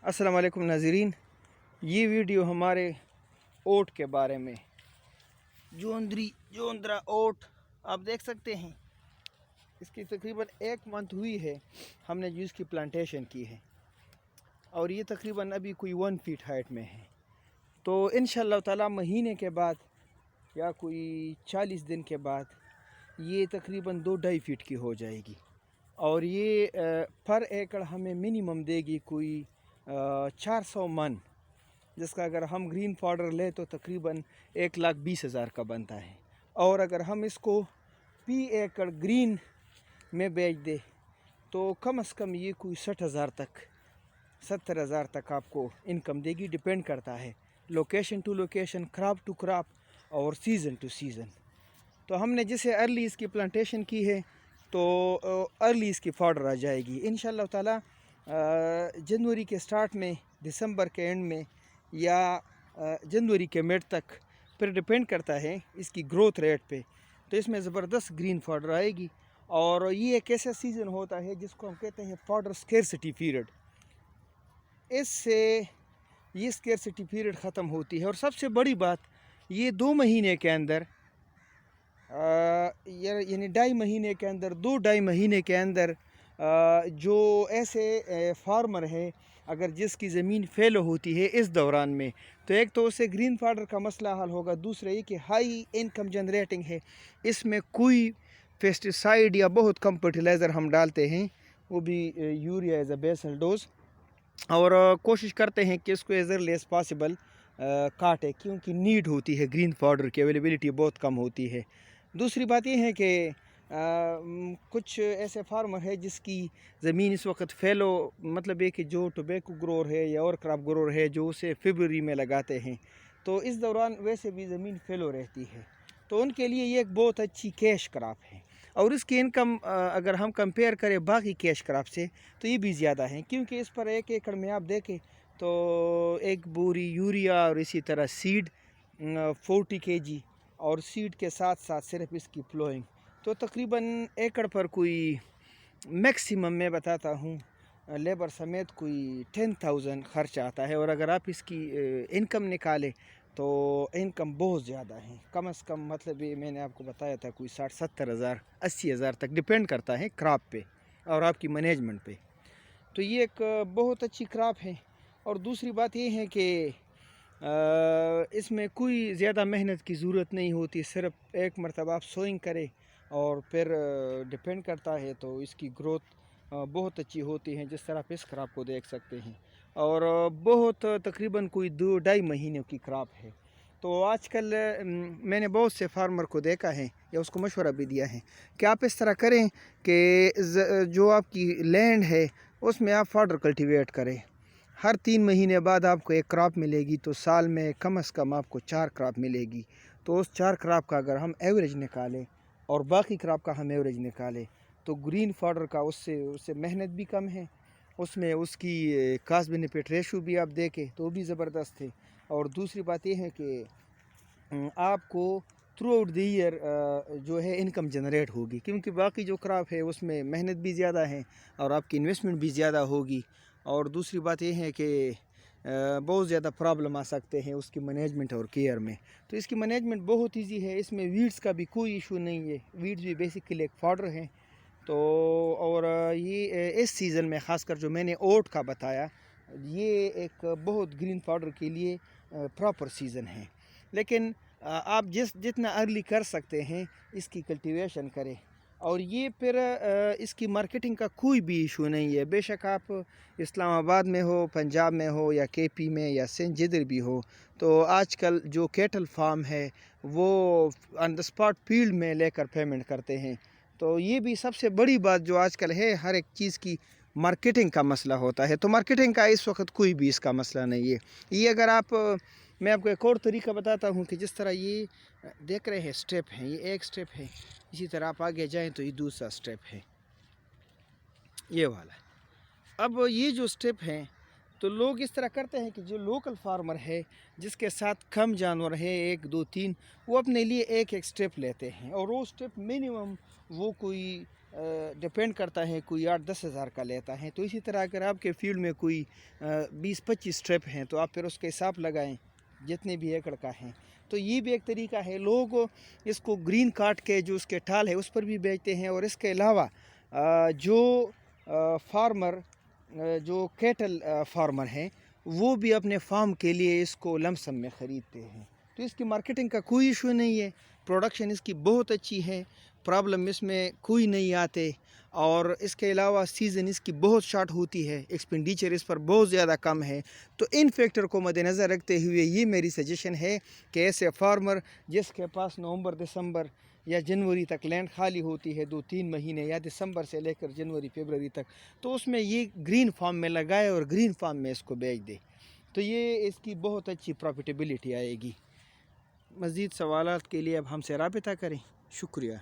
السلام علیکم ناظرین، یہ ویڈیو ہمارے اوٹ کے بارے میں جوندرا اوٹ آپ دیکھ سکتے ہیں۔ اس کی تقریباً 1 منتھ ہوئی ہے ہم نے جو اس کی پلانٹیشن کی ہے، اور یہ تقریباً ابھی کوئی 1 فیٹ ہائٹ میں ہے۔ تو انشاءاللہ تعالی مہینے کے بعد یا کوئی 40 دن کے بعد یہ تقریباً 2-2.5 فیٹ کی ہو جائے گی، اور یہ پر ایکڑ ہمیں منیمم دے گی کوئی 400 من، جس کا اگر ہم گرین فاڈر لیں تو تقریباً 1,20,000 کا بنتا ہے، اور اگر ہم اس کو پی ایکڑ گرین میں بیچ دیں تو کم از کم یہ کوئی 60,000 تک 70,000 تک آپ کو انکم دے گی۔ ڈپینڈ کرتا ہے location to location, crop to crop, اور سیزن ٹو سیزن۔ تو ہم نے جسے ارلی اس کی پلانٹیشن کی ہے تو ارلی اس کی فاڈر آ جائے گی انشاءاللہ تعالی جنوری کے سٹارٹ میں، دسمبر کے اینڈ میں، یا جنوری کے مڈ تک، پھر ڈپینڈ کرتا ہے اس کی گروتھ ریٹ پہ۔ تو اس میں زبردست گرین فاڈر آئے گی، اور یہ ایک ایسا سیزن ہوتا ہے جس کو ہم کہتے ہیں فاڈر سکیرسٹی پیریڈ۔ اس سے یہ سکیرسٹی پیریڈ ختم ہوتی ہے، اور سب سے بڑی بات یہ 2 مہینے کے اندر، یعنی 2.5 مہینے کے اندر، 2-2.5 مہینے کے اندر جو ایسے فارمر ہے اگر جس کی زمین فیلو ہوتی ہے اس دوران میں، تو ایک تو اسے گرین فاڈر کا مسئلہ حل ہوگا، دوسرا یہ کہ ہائی انکم جنریٹنگ ہے۔ اس میں کوئی پیسٹیسائیڈ یا بہت کم فرٹیلائزر ہم ڈالتے ہیں، وہ بھی urea as a basal dose, اور کوشش کرتے ہیں کہ اس کو ایز ارلی ایز پاسبل کاٹے، کیونکہ نیڈ ہوتی ہے گرین فاڈر کی، اویلیبلٹی بہت کم ہوتی ہے۔ دوسری بات یہ ہے کہ کچھ ایسے فارمر ہے جس کی زمین اس وقت فیلو، مطلب یہ کہ جو ٹوبیکو گرور ہے یا اور کراپ گرور ہے جو اسے فیبرری میں لگاتے ہیں، تو اس دوران ویسے بھی زمین فیلو رہتی ہے، تو ان کے لیے یہ ایک بہت اچھی کیش کراپ ہے، اور اس کی انکم اگر ہم کمپیئر کریں باقی کیش کراپ سے تو یہ بھی زیادہ ہیں، کیونکہ اس پر 1 ایکڑ میں آپ دیکھیں تو 1 بوری یوریا، اور اسی طرح سیڈ 40 kg، اور سیڈ کے ساتھ ساتھ صرف اس کی پلوئنگ، تو تقریباً ایکڑ پر کوئی میکسیمم میں بتاتا ہوں لیبر سمیت کوئی 10,000 خرچ آتا ہے، اور اگر آپ اس کی انکم نکالیں تو انکم بہت زیادہ ہے، کم از کم، مطلب یہ میں نے آپ کو بتایا تھا کوئی 60-70,000 80,000 تک، ڈپینڈ کرتا ہے کراپ پہ اور آپ کی مینجمنٹ پہ۔ تو یہ ایک بہت اچھی کراپ ہے، اور دوسری بات یہ ہے کہ اس میں کوئی زیادہ محنت کی ضرورت نہیں ہوتی، صرف ایک مرتبہ آپ سوئنگ کریں اور پھر ڈپینڈ کرتا ہے، تو اس کی گروتھ بہت اچھی ہوتی ہے، جس طرح آپ اس کراپ کو دیکھ سکتے ہیں، اور بہت تقریباً کوئی 2-2.5 مہینے کی کراپ ہے۔ تو آج کل میں نے بہت سے فارمر کو دیکھا ہے یا اس کو مشورہ بھی دیا ہے کہ آپ اس طرح کریں کہ جو آپ کی لینڈ ہے اس میں آپ فاڈر کلٹیویٹ کریں، ہر 3 مہینے بعد آپ کو 1 کراپ ملے گی، تو سال میں کم از کم آپ کو 4 کراپ ملے گی۔ تو اس 4 کراپ کا اگر ہم ایوریج نکالیں اور باقی کراپ کا ہم ایوریج نکالیں تو گرین فاڈر کا اس سے محنت بھی کم ہے، اس میں اس کی کاسٹ بینیفٹ ریشو بھی آپ دیکھیں تو وہ بھی زبردست ہے، اور دوسری بات یہ ہے کہ آپ کو تھرو آؤٹ دی ایئر جو ہے انکم جنریٹ ہوگی، کیونکہ باقی جو کراپ ہے اس میں محنت بھی زیادہ ہے اور آپ کی انویسٹمنٹ بھی زیادہ ہوگی، اور دوسری بات یہ ہے کہ بہت زیادہ پرابلم آ سکتے ہیں اس کی مینجمنٹ اور کیئر میں۔ تو اس کی مینجمنٹ بہت ایزی ہے، اس میں ویڈز کا بھی کوئی ایشو نہیں ہے، ویڈز بھی بیسیکلی ایک فاڈر ہیں۔ تو اور یہ اس سیزن میں خاص کر جو میں نے اوٹ کا بتایا، یہ ایک بہت گرین فاڈر کے لیے پراپر سیزن ہے، لیکن آپ جتنا ارلی کر سکتے ہیں اس کی کلٹیویشن کریں، اور یہ پھر اس کی مارکیٹنگ کا کوئی بھی ایشو نہیں ہے، بے شک آپ اسلام آباد میں ہو، پنجاب میں ہو، یا KP میں، یا سندھ، جدھر بھی ہو، تو آج کل جو کیٹل فارم ہے وہ آن دا اسپاٹ فیلڈ میں لے کر پیمنٹ کرتے ہیں، تو یہ بھی سب سے بڑی بات جو آج کل ہے، ہر ایک چیز کی مارکیٹنگ کا مسئلہ ہوتا ہے، تو مارکیٹنگ کا اس وقت کوئی بھی اس کا مسئلہ نہیں ہے۔ یہ اگر میں آپ کو ایک اور طریقہ بتاتا ہوں کہ جس طرح یہ دیکھ رہے ہیں سٹیپ ہیں، یہ ایک سٹیپ ہے، اسی طرح آپ آگے جائیں تو یہ دوسرا سٹیپ ہے، یہ والا۔ اب یہ جو سٹیپ ہیں تو لوگ اس طرح کرتے ہیں کہ جو لوکل فارمر ہے جس کے ساتھ کم جانور ہے، 1 2 3، وہ اپنے لیے ایک سٹیپ لیتے ہیں، اور وہ سٹیپ منیمم وہ کوئی ڈپینڈ کرتا ہے، کوئی 8-10 ہزار کا لیتا ہے. تو اسی طرح اگر آپ کے فیلڈ میں کوئی 20-25 ٹرپ ہیں تو آپ پھر اس کے حساب لگائیں جتنے بھی ایکڑ کا ہیں. تو یہ بھی ایک طریقہ ہے. لوگ اس کو گرین کاٹ کے جو اس کے ٹھال ہے اس پر بھی بیچتے ہیں، اور اس کے علاوہ جو فارمر جو کیٹل فارمر ہیں وہ بھی اپنے فارم کے لیے اس کو لمسم میں خریدتے ہیں. تو اس کی مارکیٹنگ کا کوئی ایشو نہیں ہے، پروڈکشن اس کی بہت اچھی ہے، پرابلم اس میں کوئی نہیں آتے. اور اس کے علاوہ سیزن اس کی بہت شارٹ ہوتی ہے، ایکسپینڈیچر اس پر بہت زیادہ کم ہے. تو ان فیکٹر کو مد نظر رکھتے ہوئے یہ میری سجیشن ہے کہ ایسے فارمر جس کے پاس نومبر دسمبر یا جنوری تک لینڈ خالی ہوتی ہے 2-3 مہینے، یا دسمبر سے لے کر جنوری فیبروری تک، تو اس میں یہ گرین فارم میں لگائے اور گرین فارم میں اس کو بیچ دے. تو یہ اس کی بہت اچھی پروفیٹیبلٹی آئے گی. مزید سوالات کے لیے اب ہم سے رابطہ کریں. شکریہ.